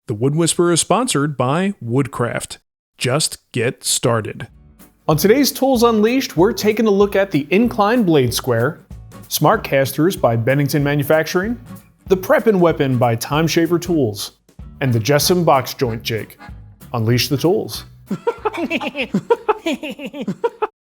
The Wood Whisperer is sponsored by Woodcraft. Just get started. On today's Tools Unleashed, we're taking a look at the Inkleind Blade Square, Smart Casters by Bennington Manufacturing, the Preppin Weapon by Time Shaver Tools, and the Jessem Box Joint Jig. Unleash the tools.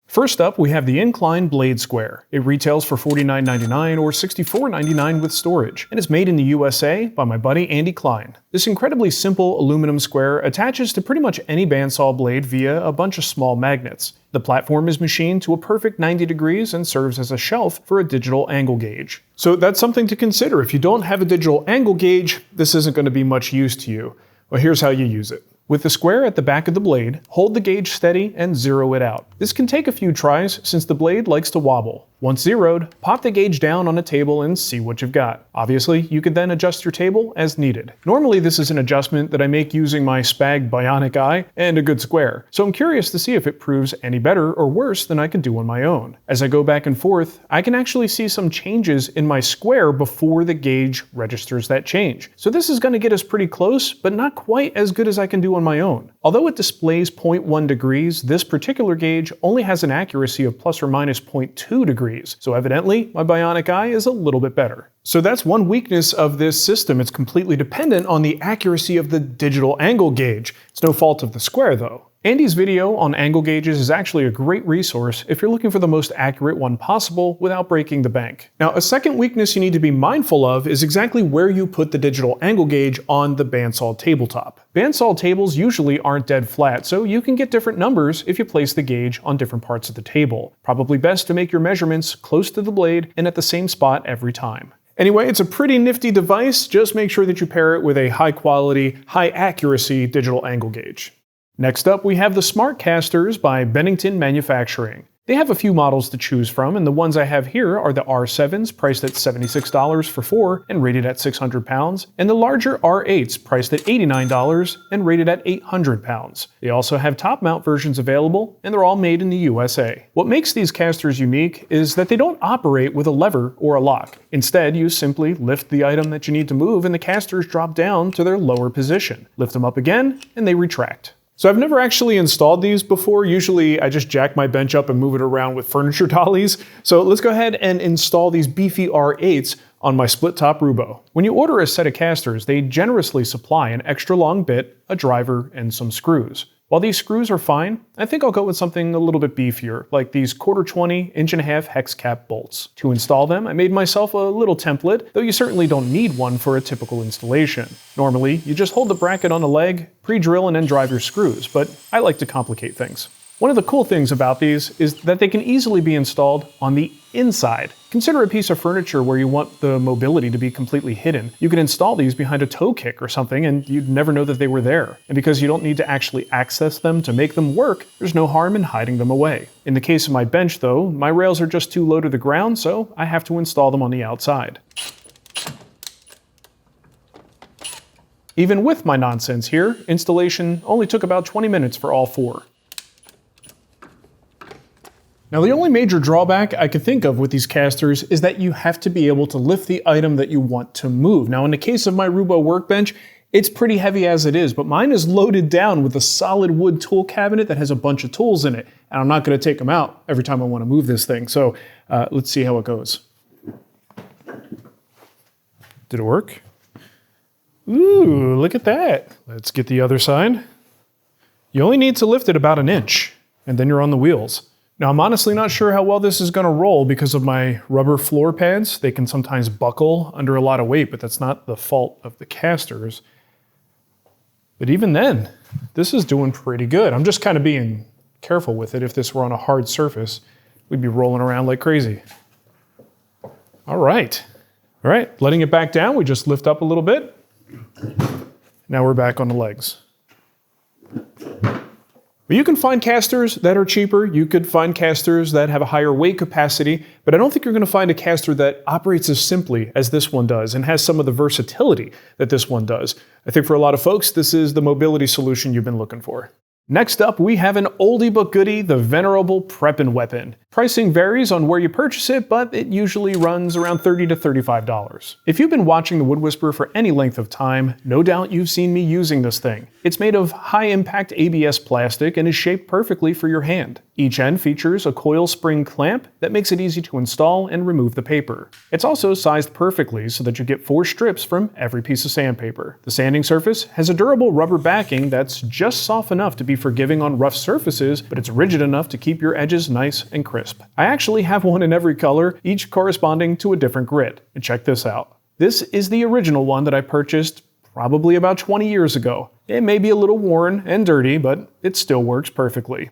First up, we have the Inkleind Blade Square. It retails for $49.99 or $64.99 with storage, and is made in the USA by my buddy Andy Klein. This incredibly simple aluminum square attaches to pretty much any bandsaw blade via a bunch of small magnets. The platform is machined to a perfect 90 degrees and serves as a shelf for a digital angle gauge. So that's something to consider. If you don't have a digital angle gauge, this isn't going to be much use to you. Well, here's how you use it. With the square at the back of the blade, hold the gauge steady and zero it out. This can take a few tries since the blade likes to wobble. Once zeroed, pop the gauge down on a table and see what you've got. Obviously, you could then adjust your table as needed. Normally, this is an adjustment that I make using my Spag bionic eye and a good square, so I'm curious to see if it proves any better or worse than I can do on my own. As I go back and forth, I can actually see some changes in my square before the gauge registers that change. So this is going to get us pretty close, but not quite as good as I can do on my own. Although it displays 0.1 degrees, this particular gauge only has an accuracy of plus or minus 0.2 degrees. So evidently, my bionic eye is a little bit better. So that's one weakness of this system. It's completely dependent on the accuracy of the digital angle gauge. It's no fault of the square though. Andy's video on angle gauges is actually a great resource if you're looking for the most accurate one possible without breaking the bank. Now, a second weakness you need to be mindful of is exactly where you put the digital angle gauge on the bandsaw tabletop. Bandsaw tables usually aren't dead flat, so you can get different numbers if you place the gauge on different parts of the table. Probably best to make your measurements close to the blade and at the same spot every time. Anyway, it's a pretty nifty device. Just make sure that you pair it with a high quality, high accuracy digital angle gauge. Next up, we have the Smart Casters by Bennington Manufacturing. They have a few models to choose from, and the ones I have here are the R7s, priced at $76 for 4 and rated at 600 pounds, and the larger R8s, priced at $89 and rated at 800 pounds. They also have top mount versions available, and they're all made in the USA. What makes these casters unique is that they don't operate with a lever or a lock. Instead, you simply lift the item that you need to move, and the casters drop down to their lower position. Lift them up again, and they retract. So I've never actually installed these before. Usually I just jack my bench up and move it around with furniture dollies. So let's go ahead and install these beefy R8s on my split top Rubo. When you order a set of casters, they generously supply an extra long bit, a driver, and some screws. While these screws are fine, I think I'll go with something a little bit beefier, like these 1/4-20, 1.5" hex cap bolts. To install them, I made myself a little template, though you certainly don't need one for a typical installation. Normally, you just hold the bracket on a leg, pre-drill, and then drive your screws, but I like to complicate things. One of the cool things about these is that they can easily be installed on the inside. Consider a piece of furniture where you want the mobility to be completely hidden. You can install these behind a toe kick or something and you'd never know that they were there. And because you don't need to actually access them to make them work, there's no harm in hiding them away. In the case of my bench though, my rails are just too low to the ground, so I have to install them on the outside. Even with my nonsense here, installation only took about 20 minutes for all 4. Now the only major drawback I could think of with these casters is that you have to be able to lift the item that you want to move. Now in the case of my Rubo workbench, it's pretty heavy as it is, but mine is loaded down with a solid wood tool cabinet that has a bunch of tools in it, and I'm not going to take them out every time I want to move this thing. So let's see how it goes. Did it work? Ooh, look at that. Let's get the other side. You only need to lift it about 1 inch, and then you're on the wheels. Now, I'm honestly not sure how well this is going to roll because of my rubber floor pads. They can sometimes buckle under a lot of weight, but that's not the fault of the casters. But even then, this is doing pretty good. I'm just kind of being careful with it. If this were on a hard surface, we'd be rolling around like crazy. All right, letting it back down, we just lift up a little bit. Now we're back on the legs. But you can find casters that are cheaper, you could find casters that have a higher weight capacity, but I don't think you're going to find a caster that operates as simply as this one does and has some of the versatility that this one does. I think for a lot of folks, this is the mobility solution you've been looking for. Next up, we have an oldie but goodie, the venerable Preppin Weapon. Pricing varies on where you purchase it, but it usually runs around $30 to $35. If you've been watching The Wood Whisperer for any length of time, no doubt you've seen me using this thing. It's made of high-impact ABS plastic and is shaped perfectly for your hand. Each end features a coil spring clamp that makes it easy to install and remove the paper. It's also sized perfectly so that you get 4 strips from every piece of sandpaper. The sanding surface has a durable rubber backing that's just soft enough to be forgiving on rough surfaces, but it's rigid enough to keep your edges nice and crisp. I actually have one in every color, each corresponding to a different grit. And check this out. This is the original one that I purchased probably about 20 years ago. It may be a little worn and dirty, but it still works perfectly.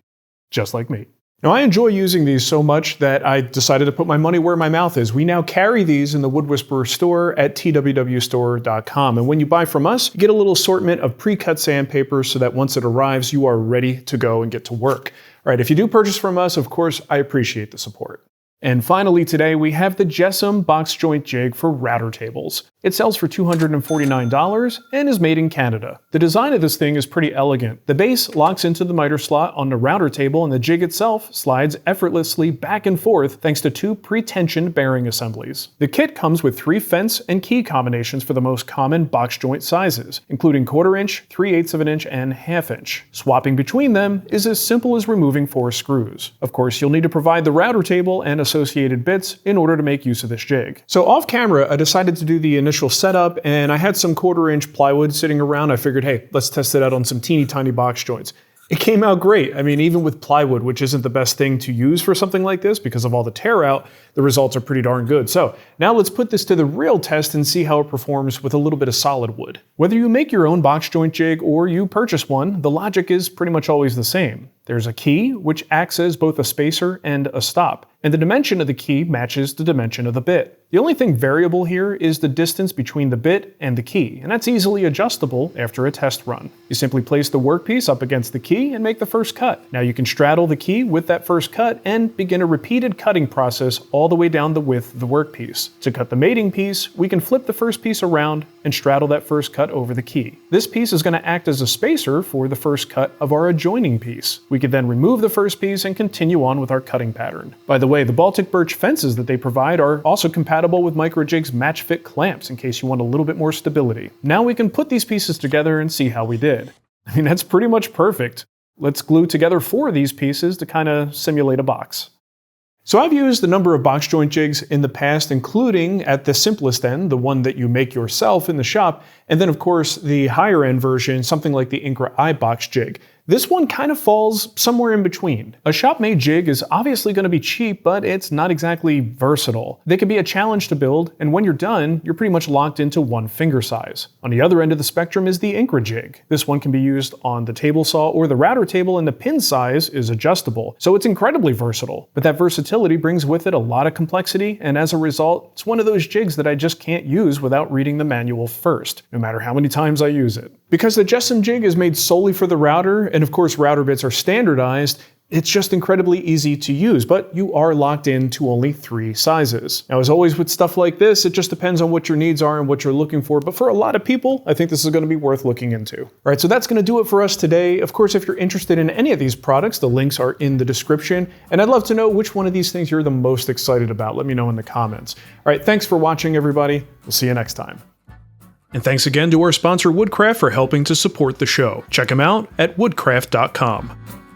Just like me. Now, I enjoy using these so much that I decided to put my money where my mouth is. We now carry these in the Wood Whisperer store at twwstore.com. And when you buy from us, you get a little assortment of pre-cut sandpaper so that once it arrives, you are ready to go and get to work. All right, if you do purchase from us, of course, I appreciate the support. And finally today, we have the Jessem Box Joint Jig for router tables. It sells for $249 and is made in Canada. The design of this thing is pretty elegant. The base locks into the miter slot on the router table, and the jig itself slides effortlessly back and forth thanks to 2 pre-tensioned bearing assemblies. The kit comes with 3 fence and key combinations for the most common box joint sizes, including 1/4 inch, 3/8 of an inch, and 1/2 inch. Swapping between them is as simple as removing 4 screws. Of course, you'll need to provide the router table and associated bits in order to make use of this jig. So off camera, I decided to do the initial setup, and I had some 1/4 inch plywood sitting around. I figured, hey, let's test it out on some teeny tiny box joints. It came out great. I mean, even with plywood, which isn't the best thing to use for something like this because of all the tear out, the results are pretty darn good. So now let's put this to the real test and see how it performs with a little bit of solid wood. Whether you make your own box joint jig or you purchase one, the logic is pretty much always the same. There's a key, which acts as both a spacer and a stop, and the dimension of the key matches the dimension of the bit. The only thing variable here is the distance between the bit and the key, and that's easily adjustable after a test run. You simply place the workpiece up against the key and make the first cut. Now you can straddle the key with that first cut and begin a repeated cutting process all the way down the width of the workpiece. To cut the mating piece, we can flip the first piece around and straddle that first cut over the key. This piece is going to act as a spacer for the first cut of our adjoining piece. We could then remove the first piece and continue on with our cutting pattern. By the way, the Baltic birch fences that they provide are also compatible with Microjig's match fit clamps in case you want a little bit more stability. Now we can put these pieces together and see how we did. I mean, that's pretty much perfect. Let's glue together 4 of these pieces to kind of simulate a box. So I've used a number of box joint jigs in the past, including at the simplest end, the one that you make yourself in the shop, and then of course the higher end version, something like the Incline box jig. This one kind of falls somewhere in between. A shop-made jig is obviously going to be cheap, but it's not exactly versatile. They can be a challenge to build, and when you're done, you're pretty much locked into one finger size. On the other end of the spectrum is the Incline jig. This one can be used on the table saw or the router table, and the pin size is adjustable, so it's incredibly versatile. But that versatility brings with it a lot of complexity, and as a result, it's one of those jigs that I just can't use without reading the manual first, no matter how many times I use it. Because the Jessem jig is made solely for the router, and of course router bits are standardized, it's just incredibly easy to use, but you are locked into only 3 sizes. Now, as always with stuff like this, it just depends on what your needs are and what you're looking for, but for a lot of people, I think this is going to be worth looking into. All right, so that's going to do it for us today. Of course, if you're interested in any of these products, the links are in the description, and I'd love to know which one of these things you're the most excited about. Let me know in the comments. All right, thanks for watching, everybody. We'll see you next time. And thanks again to our sponsor Woodcraft for helping to support the show. Check them out at woodcraft.com.